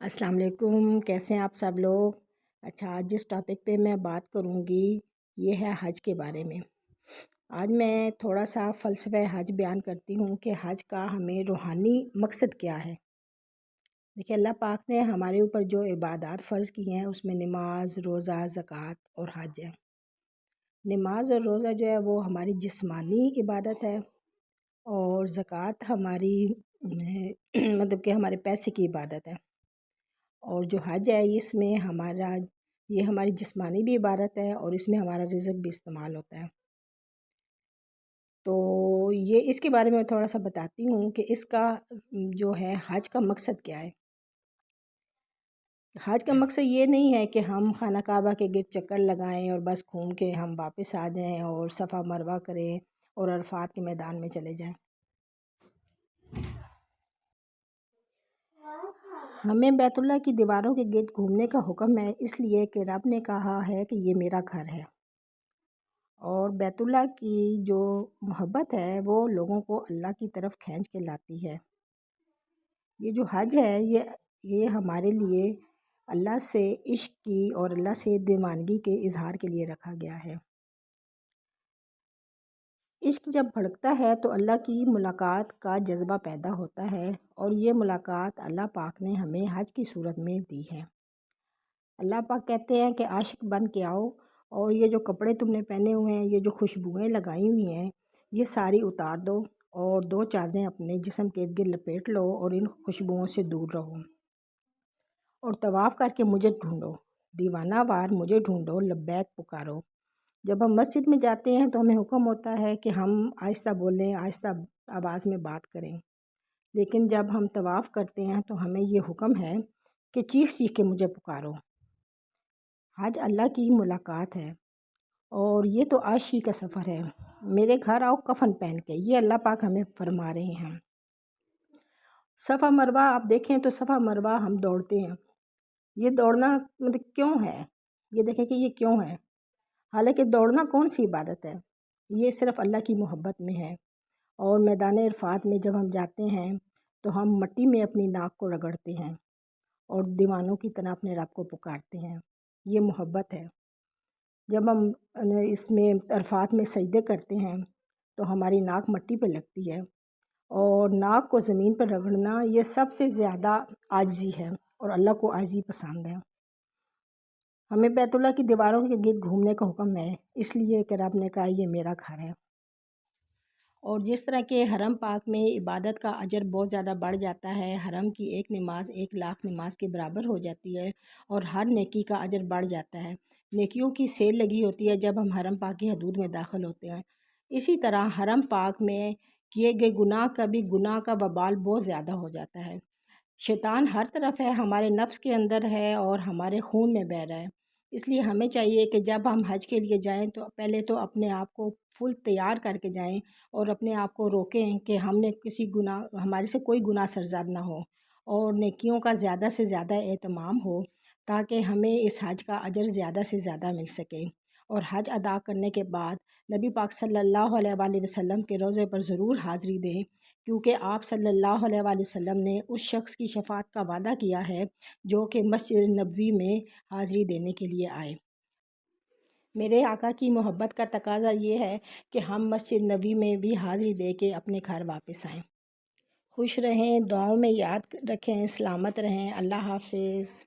السلام علیکم، کیسے ہیں آپ سب لوگ؟ اچھا، آج جس ٹاپک پہ میں بات کروں گی یہ ہے حج کے بارے میں۔ آج میں تھوڑا سا فلسفہ حج بیان کرتی ہوں کہ حج کا ہمیں روحانی مقصد کیا ہے۔ دیکھیں، اللہ پاک نے ہمارے اوپر جو عبادات فرض کی ہیں اس میں نماز، روزہ، زکوٰۃ اور حج ہے۔ نماز اور روزہ جو ہے وہ ہماری جسمانی عبادت ہے، اور زکوٰۃ ہماری مطلب کہ ہمارے پیسے کی عبادت ہے، اور جو حج ہے اس میں یہ ہماری جسمانی بھی عبادت ہے اور اس میں ہمارا رزق بھی استعمال ہوتا ہے۔ تو یہ اس کے بارے میں تھوڑا سا بتاتی ہوں کہ اس کا جو ہے حج کا مقصد کیا ہے۔ حج کا مقصد یہ نہیں ہے کہ ہم خانہ کعبہ کے گرد چکر لگائیں اور بس گھوم کے ہم واپس آ جائیں اور صفا مروہ کریں اور عرفات کے میدان میں چلے جائیں۔ ہمیں بیت اللہ کی دیواروں کے گرد گھومنے کا حکم ہے، اس لیے کہ رب نے کہا ہے کہ یہ میرا گھر ہے، اور بیت اللہ کی جو محبت ہے وہ لوگوں کو اللہ کی طرف کھینچ کے لاتی ہے۔ یہ جو حج ہے یہ ہمارے لیے اللہ سے عشق کی اور اللہ سے دیوانگی کے اظہار کے لیے رکھا گیا ہے۔ عشق جب بھڑکتا ہے تو اللہ کی ملاقات کا جذبہ پیدا ہوتا ہے، اور یہ ملاقات اللہ پاک نے ہمیں حج کی صورت میں دی ہے۔ اللہ پاک کہتے ہیں کہ عاشق بن کے آؤ، اور یہ جو کپڑے تم نے پہنے ہوئے ہیں، یہ جو خوشبوئیں لگائی ہوئی ہیں، یہ ساری اتار دو اور 2 چادریں اپنے جسم کے ارد گرد لپیٹ لو اور ان خوشبوؤں سے دور رہو، اور طواف کر کے مجھے ڈھونڈو، دیوانہ وار مجھے ڈھونڈو، لبیک پکارو۔ جب ہم مسجد میں جاتے ہیں تو ہمیں حکم ہوتا ہے کہ ہم آہستہ بولیں، آہستہ آواز میں بات کریں، لیکن جب ہم طواف کرتے ہیں تو ہمیں یہ حکم ہے کہ چیخ چیخ کے مجھے پکارو۔ حج اللہ کی ملاقات ہے، اور یہ تو عاشقی کا سفر ہے۔ میرے گھر آؤ کفن پہن کے، یہ اللہ پاک ہمیں فرما رہے ہیں۔ صفا مروہ آپ دیکھیں تو صفا مروہ ہم دوڑتے ہیں، یہ دوڑنا مطلب کیوں ہے؟ یہ دیکھیں کہ یہ کیوں ہے؟ حالانکہ دوڑنا کون سی عبادت ہے؟ یہ صرف اللہ کی محبت میں ہے، اور میدان عرفات میں جب ہم جاتے ہیں تو ہم مٹی میں اپنی ناک کو رگڑتے ہیں اور دیوانوں کی طرح اپنے رب کو پکارتے ہیں۔ یہ محبت ہے۔ جب ہم اس میں عرفات میں سجدے کرتے ہیں تو ہماری ناک مٹی پہ لگتی ہے، اور ناک کو زمین پر رگڑنا یہ سب سے زیادہ عاجزی ہے، اور اللہ کو عاجزی پسند ہے۔ ہمیں بیت اللہ کی دیواروں کے گرد گھومنے کا حکم ہے، اس لیے کہ رب نے کہا یہ میرا گھر ہے۔ اور جس طرح کے حرم پاک میں عبادت کا اجر بہت زیادہ بڑھ جاتا ہے، حرم کی ایک نماز 1,00,000 نماز کے برابر ہو جاتی ہے، اور ہر نیکی کا اجر بڑھ جاتا ہے۔ نیکیوں کی سیل لگی ہوتی ہے جب ہم حرم پاک کی حدود میں داخل ہوتے ہیں۔ اسی طرح حرم پاک میں کیے گئے گناہ کا وبال بہت زیادہ ہو جاتا ہے۔ شیطان ہر طرف ہے، ہمارے نفس کے اندر ہے اور ہمارے خون میں بہہ رہا ہے۔ اس لیے ہمیں چاہیے کہ جب ہم حج کے لیے جائیں تو پہلے تو اپنے آپ کو فل تیار کر کے جائیں، اور اپنے آپ کو روکیں کہ ہمارے سے کوئی گناہ سرزاد نہ ہو، اور نیکیوں کا زیادہ سے زیادہ اہتمام ہو، تاکہ ہمیں اس حج کا اجر زیادہ سے زیادہ مل سکے۔ اور حج ادا کرنے کے بعد نبی پاک صلی اللہ علیہ وآلہ وسلم کے روضے پر ضرور حاضری دیں، کیونکہ آپ صلی اللہ علیہ وآلہ وسلم نے اس شخص کی شفاعت کا وعدہ کیا ہے جو کہ مسجد نبوی میں حاضری دینے کے لیے آئے۔ میرے آقا کی محبت کا تقاضا یہ ہے کہ ہم مسجد نبوی میں بھی حاضری دے کے اپنے گھر واپس آئیں۔ خوش رہیں، دعاؤں میں یاد رکھیں، سلامت رہیں۔ اللہ حافظ۔